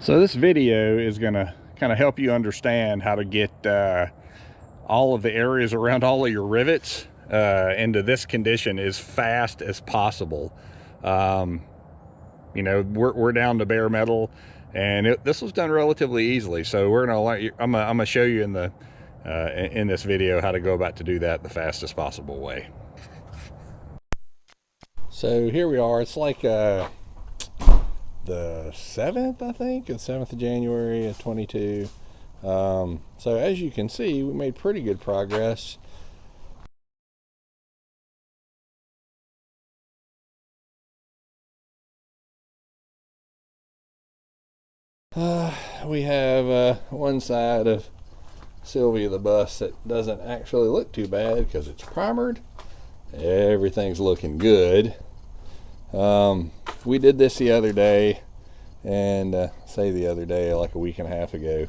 So this video is going to kind of help you understand how to get all of the areas around all of your rivets into this condition as fast as possible. You know, we're down to bare metal, and this was done relatively easily. So we're gonna I'm gonna show you in this video how to go about to do that the fastest possible way. So here we are. It's like the 7th, I think, the 7th of January of 22. So as you can see, we made pretty good progress. We have one side of Silvia the Bus that doesn't actually look too bad because it's primered. Everything's looking good. We did this the other day, and say the other day, like a week and a half ago,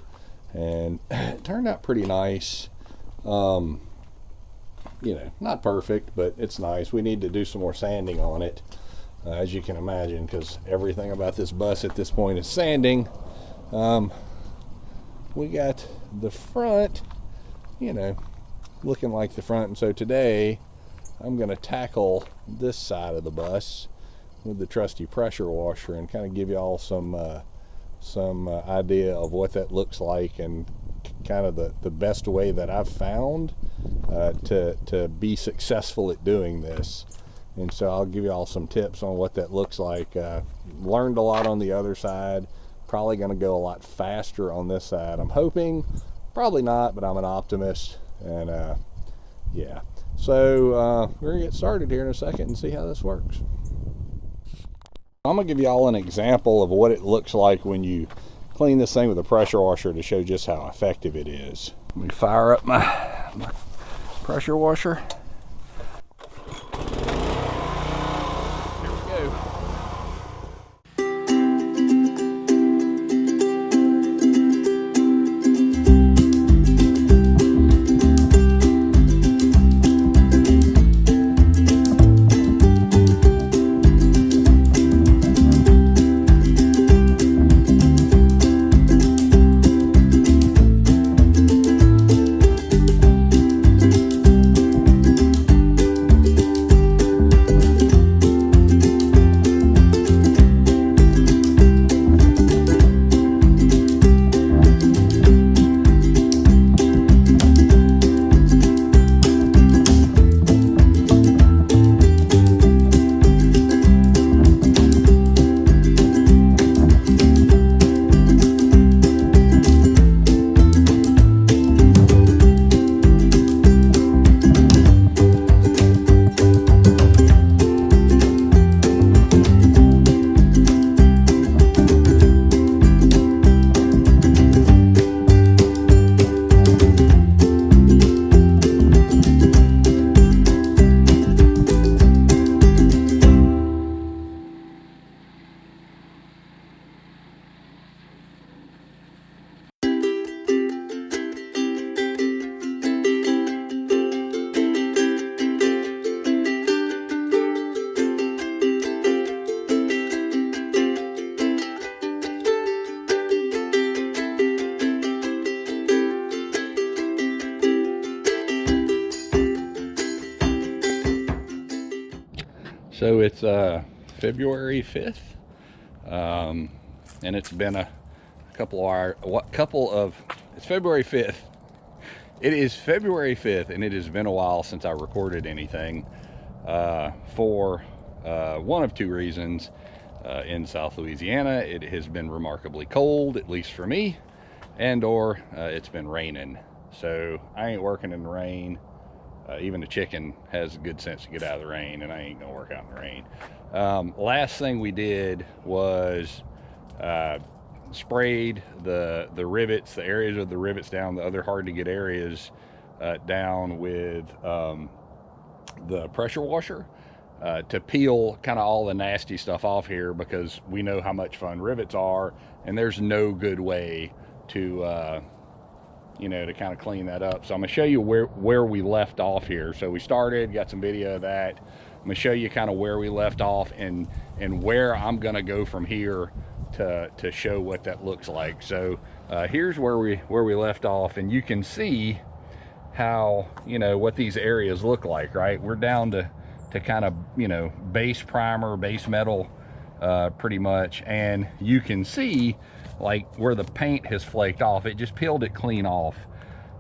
and it turned out pretty nice. You know, not perfect, but it's nice. We need to do some more sanding on it, as you can imagine, because everything about this bus at this point is sanding. We got the front, you know, looking like the front, and so today I'm going to tackle this side of the bus with the trusty pressure washer and kind of give you all some idea of what that looks like, and kind of the best way that I've found to be successful at doing this. And so I'll give you all some tips on what that looks like. Learned a lot on the other side. Probably going to go a lot faster on this side, I'm hoping. Probably not, but I'm an optimist. And yeah, so we're gonna get started here in a second and see how this works. I'm gonna give you all an example of what it looks like when you clean this thing with a pressure washer to show just how effective it is. Let me fire up my pressure washer. Here we go. So it's February 5th, and it's been a it's February 5th. It is February 5th, and it has been a while since I recorded anything for one of two reasons. In South Louisiana, it has been remarkably cold, at least for me, and or it's been raining. So I ain't working in the rain. Even the chicken has good sense to get out of the rain, and I ain't gonna work out in the rain. Last thing we did was sprayed the rivets, the areas of the rivets down, the other hard to get areas down with the pressure washer to peel kind of all the nasty stuff off here, because we know how much fun rivets are, and there's no good way to you know, to kind of clean that up. So I'm gonna show you where we left off here. So we started, got some video of that. I'm gonna show you kind of where we left off and where I'm gonna go from here to show what that looks like. So here's where we left off, and you can see how, you know, what these areas look like, right? We're down to kind of, you know, base primer, base metal, pretty much, and you can see like where the paint has flaked off. It just peeled it clean off.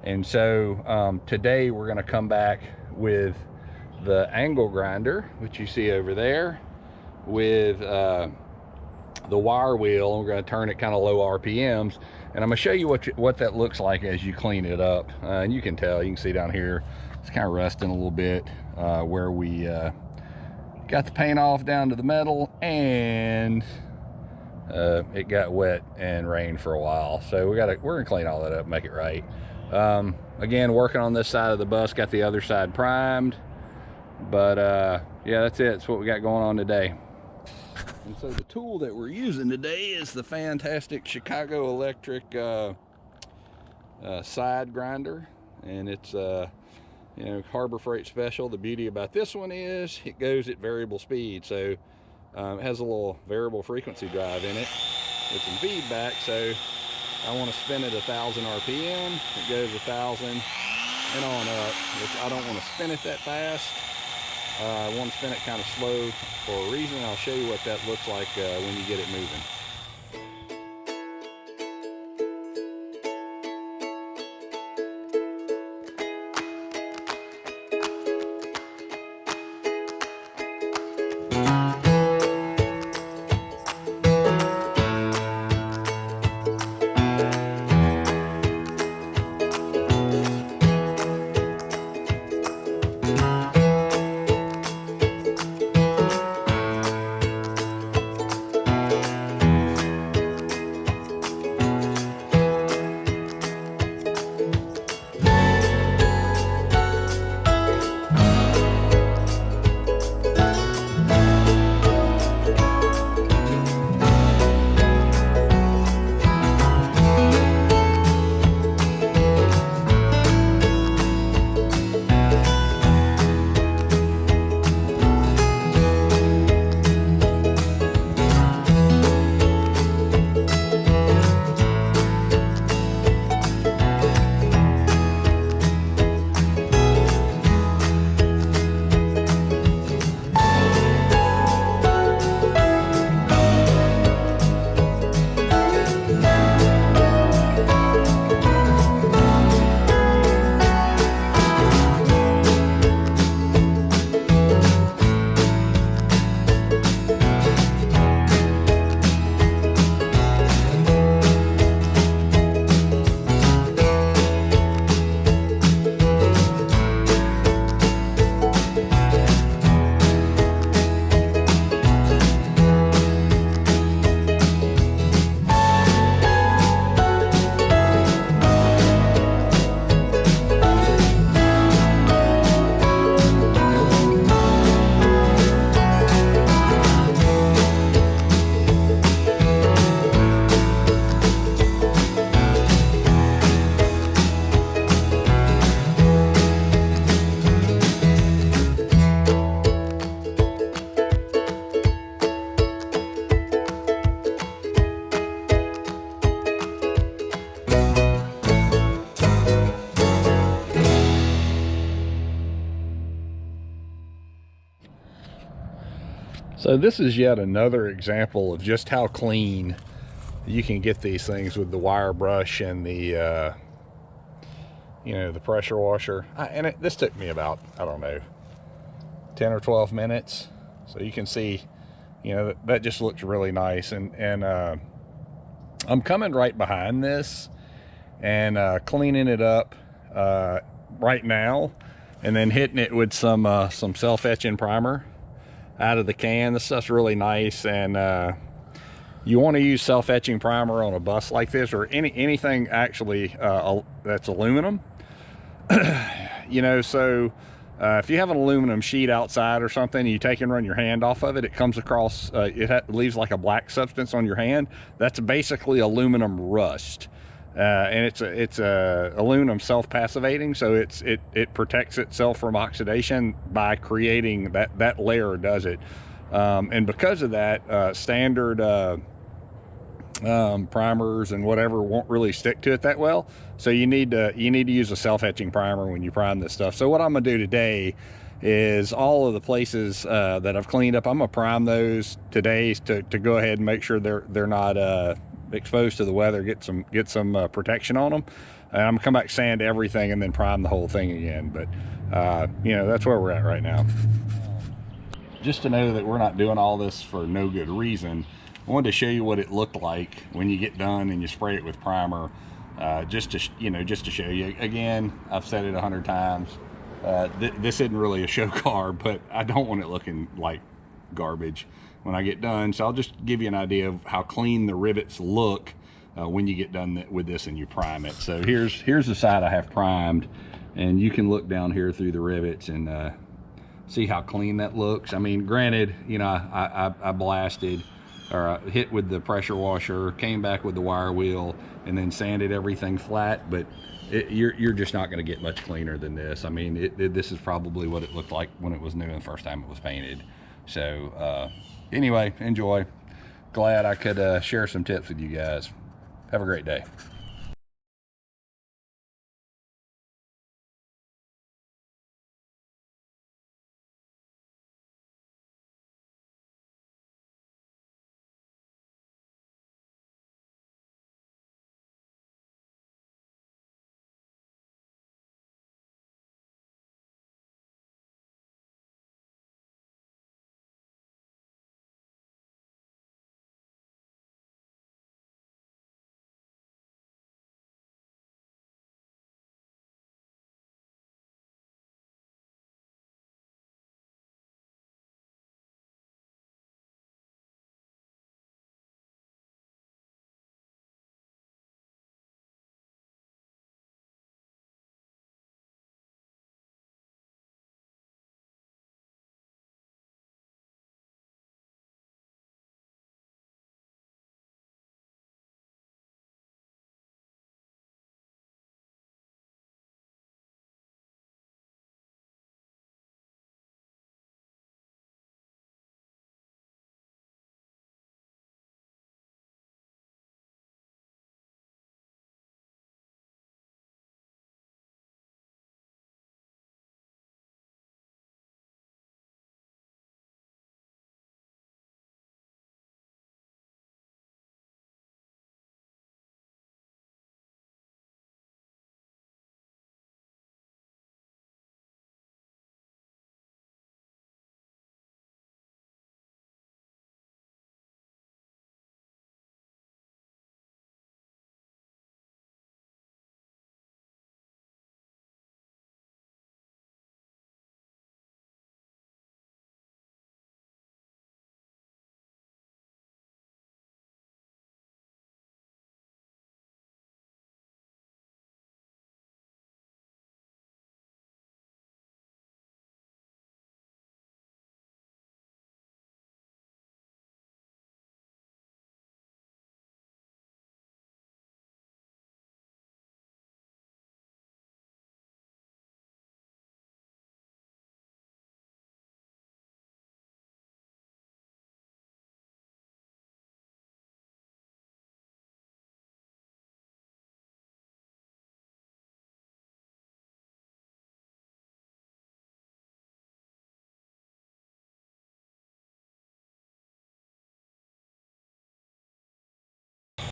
And so today we're going to come back with the angle grinder, which you see over there, with the wire wheel, and we're going to turn it kind of low RPMs, and I'm going to show you what that looks like as you clean it up. And you can can see down here it's kind of rusting a little bit where we got the paint off down to the metal, and it got wet and rained for a while. So we're gonna clean all that up, make it right. Again, working on this side of the bus, got the other side primed, but yeah, that's it. That's what we got going on today. And so the tool that we're using today is the fantastic Chicago Electric side grinder, and it's you know, Harbor Freight special. The beauty about this one is it goes at variable speed, so it has a little variable frequency drive in it with some feedback. So I want to spin it 1,000 RPM, it goes 1,000 and on up, which I don't want to spin it that fast. I want to spin it kind of slow for a reason. I'll show you what that looks like when you get it moving. So this is yet another example of just how clean you can get these things with the wire brush and the you know, the pressure washer. This took me about, I don't know, 10 or 12 minutes. So you can see, you know, that just looks really nice. And I'm coming right behind this and cleaning it up right now, and then hitting it with some self-etching primer out of the can. This stuff's really nice, and you want to use self-etching primer on a bus like this, or anything actually that's aluminum. You know, so if you have an aluminum sheet outside or something, you take and run your hand off of it, it comes across, it leaves like a black substance on your hand. That's basically aluminum rust. And it's aluminum self-passivating, so it protects itself from oxidation by creating that layer does it. And because of that, standard primers and whatever won't really stick to it that well. So you need to use a self-etching primer when you prime this stuff. So what I'm gonna do today is all of the places that I've cleaned up, I'm gonna prime those today to go ahead and make sure they're not exposed to the weather, get some protection on them. And I'm gonna come back, sand everything, and then prime the whole thing again. But you know, that's where we're at right now. Just to know that we're not doing all this for no good reason, I wanted to show you what it looked like when you get done and you spray it with primer, just to show you. Again, I've said it 100 times. This isn't really a show car, but I don't want it looking like garbage when I get done. So I'll just give you an idea of how clean the rivets look when you get done with this and you prime it. So here's the side I have primed, and you can look down here through the rivets and see how clean that looks. I mean, granted, you know, I blasted or hit with the pressure washer, came back with the wire wheel, and then sanded everything flat, but you're just not going to get much cleaner than this. I mean, this is probably what it looked like when it was new and the first time it was painted. So anyway, enjoy. Glad I could share some tips with you guys. Have a great day.